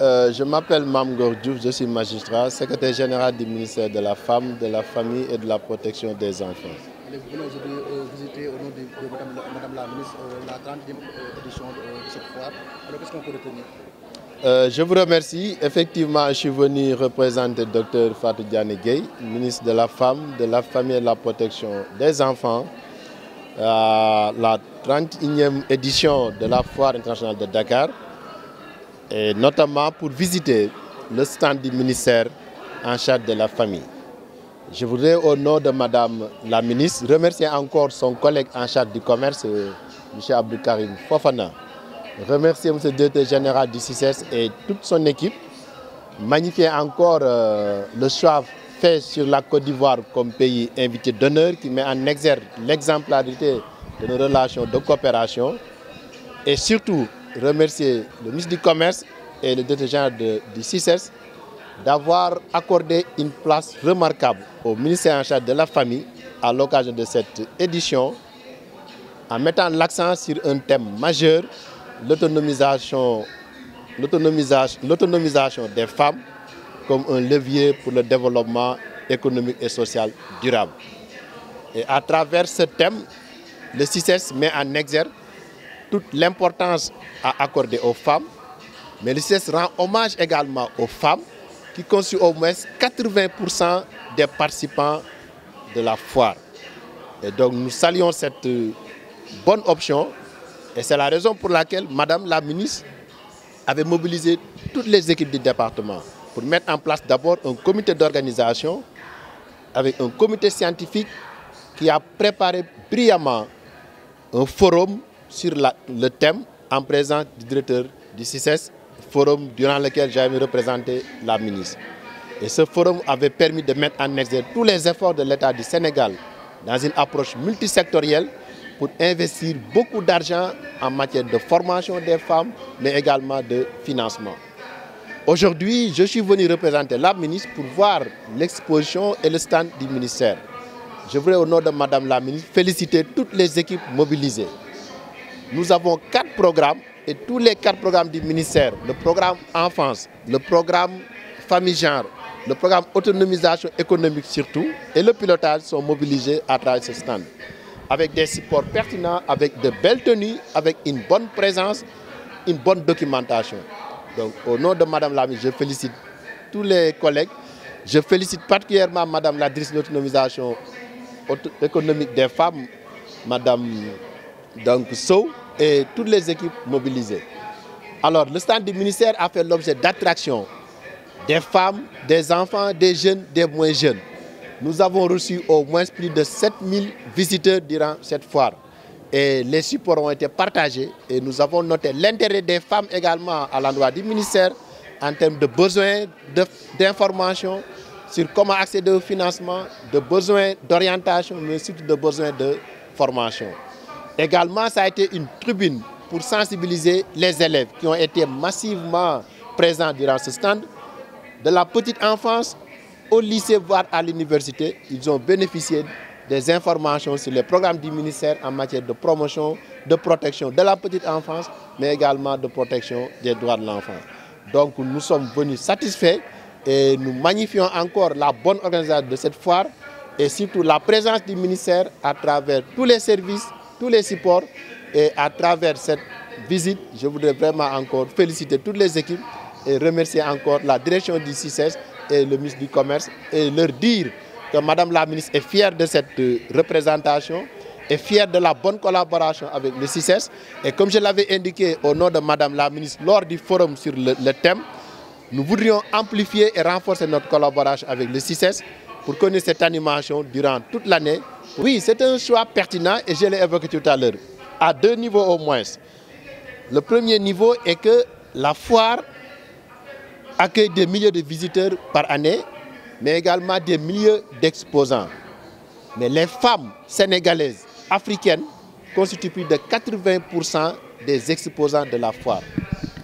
Je m'appelle Mame Ngor Diouf, je suis magistrat, secrétaire général du ministère de la Femme, de la Famille et de la Protection des Enfants. Vous venez aujourd'hui visiter au nom de Madame la ministre la 30e édition de cette foire. Alors qu'est-ce qu'on peut retenir? Je vous remercie. Effectivement, je suis venu représenter le Dr Fatou Diané Gueye, ministre de la Femme, de la Famille et de la Protection des Enfants, à la 31e édition de la Foire internationale de Dakar, et notamment pour visiter le stand du ministère en charge de la famille. Je voudrais, au nom de Madame la ministre, remercier encore son collègue en charge du commerce, M. Abdou Karim Fofana, remercier M. le directeur général du CICES et toute son équipe, magnifier encore le choix fait sur la Côte d'Ivoire comme pays invité d'honneur qui met en exergue l'exemplarité de nos relations de coopération, et surtout remercier le ministre du Commerce et le directeur général du CICES d'avoir accordé une place remarquable au ministère en charge de la famille à l'occasion de cette édition, en mettant l'accent sur un thème majeur, l'autonomisation des femmes comme un levier pour le développement économique et social durable. Et à travers ce thème, le CICES met en exergue toute l'importance à accorder aux femmes, mais le CICES rend hommage également aux femmes qui constituent au moins 80% des participants de la foire. Et donc nous saluons cette bonne option et c'est la raison pour laquelle Madame la ministre avait mobilisé toutes les équipes du département pour mettre en place d'abord un comité d'organisation avec un comité scientifique qui a préparé brillamment un forum sur le thème en présence du directeur du CICES, forum durant lequel j'avais représenté la ministre. Et ce forum avait permis de mettre en exergue tous les efforts de l'État du Sénégal dans une approche multisectorielle pour investir beaucoup d'argent en matière de formation des femmes, mais également de financement. Aujourd'hui, je suis venu représenter la ministre pour voir l'exposition et le stand du ministère. Je voudrais, au nom de Madame la ministre, féliciter toutes les équipes mobilisées. Nous avons 4 programmes et tous les 4 programmes du ministère, le programme enfance, le programme famille-genre, le programme autonomisation économique surtout, et le pilotage sont mobilisés à travers ce stand. Avec des supports pertinents, avec de belles tenues, avec une bonne présence, une bonne documentation. Donc au nom de Madame la ministre, je félicite tous les collègues. Je félicite particulièrement Madame la directrice de l'autonomisation économique des femmes, Madame Sow, et toutes les équipes mobilisées. Alors, le stand du ministère a fait l'objet d'attraction des femmes, des enfants, des jeunes, des moins jeunes. Nous avons reçu au moins plus de 7000 visiteurs durant cette foire. Et les supports ont été partagés et nous avons noté l'intérêt des femmes également à l'endroit du ministère en termes de besoins d'informations sur comment accéder au financement, de besoins d'orientation, mais surtout de besoins de formation. Également, ça a été une tribune pour sensibiliser les élèves qui ont été massivement présents durant ce stand. De la petite enfance au lycée, voire à l'université, ils ont bénéficié des informations sur les programmes du ministère en matière de promotion, de protection de la petite enfance, mais également de protection des droits de l'enfant. Donc nous sommes venus satisfaits et nous magnifions encore la bonne organisation de cette foire et surtout la présence du ministère à travers tous les services, tous les supports, et à travers cette visite, je voudrais vraiment encore féliciter toutes les équipes et remercier encore la direction du CICES et le ministre du Commerce et leur dire que Madame la ministre est fière de cette représentation, est fière de la bonne collaboration avec le CICES. Et comme je l'avais indiqué au nom de Madame la ministre lors du forum sur le thème, nous voudrions amplifier et renforcer notre collaboration avec le CICES pour connaître cette animation durant toute l'année. Oui, c'est un choix pertinent et je l'ai évoqué tout à l'heure, à 2 niveaux au moins. Le premier niveau est que la foire accueille des milliers de visiteurs par année, mais également des milliers d'exposants. Mais les femmes sénégalaises, africaines, constituent plus de 80% des exposants de la foire.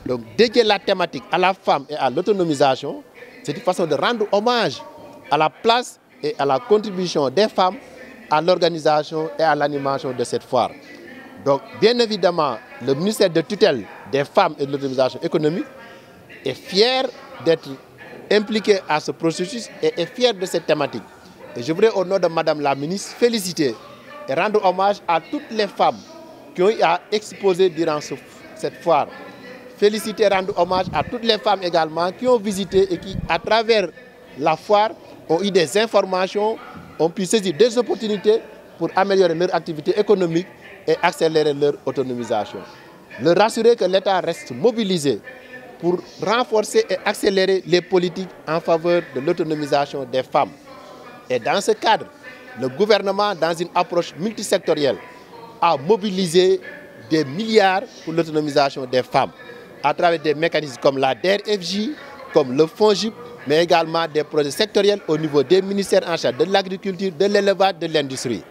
Donc dédier la thématique à la femme et à l'autonomisation, c'est une façon de rendre hommage à la place et à la contribution des femmes à l'organisation et à l'animation de cette foire. Donc, bien évidemment, le ministère de tutelle des femmes et de l'autonomisation économique est fier d'être impliqué à ce processus et est fier de cette thématique. Et je voudrais, au nom de Madame la ministre, féliciter et rendre hommage à toutes les femmes qui ont exposé durant cette foire. Féliciter et rendre hommage à toutes les femmes également qui ont visité et qui, à travers la foire, ont eu des informations, ont pu saisir des opportunités pour améliorer leur activité économique et accélérer leur autonomisation. Leur rassurer que l'État reste mobilisé pour renforcer et accélérer les politiques en faveur de l'autonomisation des femmes. Et dans ce cadre, le gouvernement, dans une approche multisectorielle, a mobilisé des milliards pour l'autonomisation des femmes, à travers des mécanismes comme la DER/FJ, comme le FONGIP, mais également des projets sectoriels au niveau des ministères en charge de l'agriculture, de l'élevage, de l'industrie.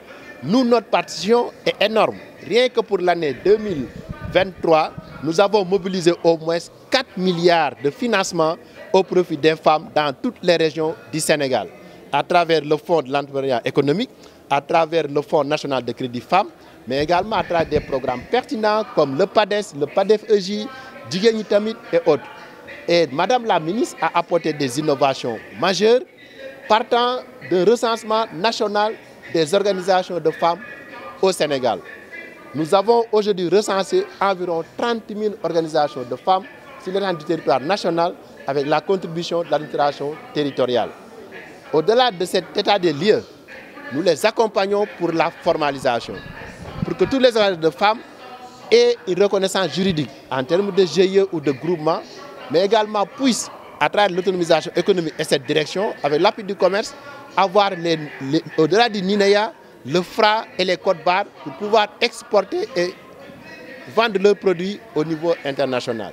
Nous, notre partition est énorme. Rien que pour l'année 2023, nous avons mobilisé au moins 4 milliards de financement au profit des femmes dans toutes les régions du Sénégal, à travers le Fonds de l'entrepreneuriat économique, à travers le Fonds national de crédit femmes, mais également à travers des programmes pertinents comme le PADES, le PADEF-EJ, Jigéen Tamit et autres. Et Madame la ministre a apporté des innovations majeures partant d'un recensement national des organisations de femmes au Sénégal. Nous avons aujourd'hui recensé environ 30 000 organisations de femmes sur l'étendue du territoire national avec la contribution de l'administration territoriale. Au-delà de cet état des lieux, nous les accompagnons pour la formalisation, pour que tous les organisations de femmes aient une reconnaissance juridique en termes de GIE ou de groupement, mais également puissent, à travers l'autonomisation économique et cette direction, avec l'appui du commerce, avoir au-delà du NINEA, le FRA et les codes barres pour pouvoir exporter et vendre leurs produits au niveau international.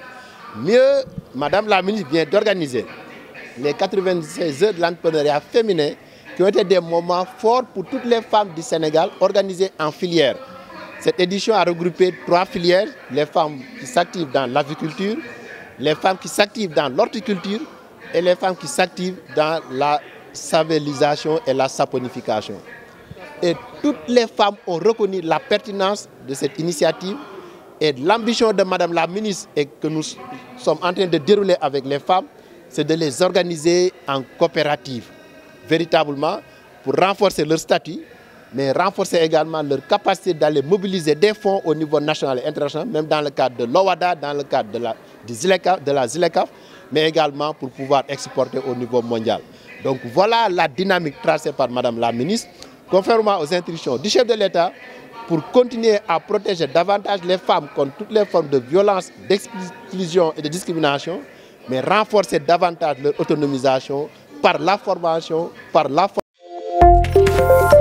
Mieux, Madame la ministre vient d'organiser les 96 heures de l'entrepreneuriat féminin qui ont été des moments forts pour toutes les femmes du Sénégal organisées en filières. Cette édition a regroupé 3 filières, les femmes qui s'activent dans l'aviculture, les femmes qui s'activent dans l'horticulture et les femmes qui s'activent dans la savellisation et la saponification. Et toutes les femmes ont reconnu la pertinence de cette initiative et l'ambition de Madame la ministre et que nous sommes en train de dérouler avec les femmes, c'est de les organiser en coopérative, véritablement pour renforcer leur statut, mais renforcer également leur capacité d'aller mobiliser des fonds au niveau national et international, même dans le cadre de l'OWADA, dans le cadre de la ZLECAf, mais également pour pouvoir exporter au niveau mondial. Donc voilà la dynamique tracée par Madame la ministre, conformément aux instructions du chef de l'État, pour continuer à protéger davantage les femmes contre toutes les formes de violence, d'exclusion et de discrimination, mais renforcer davantage leur autonomisation par la formation, par la formation.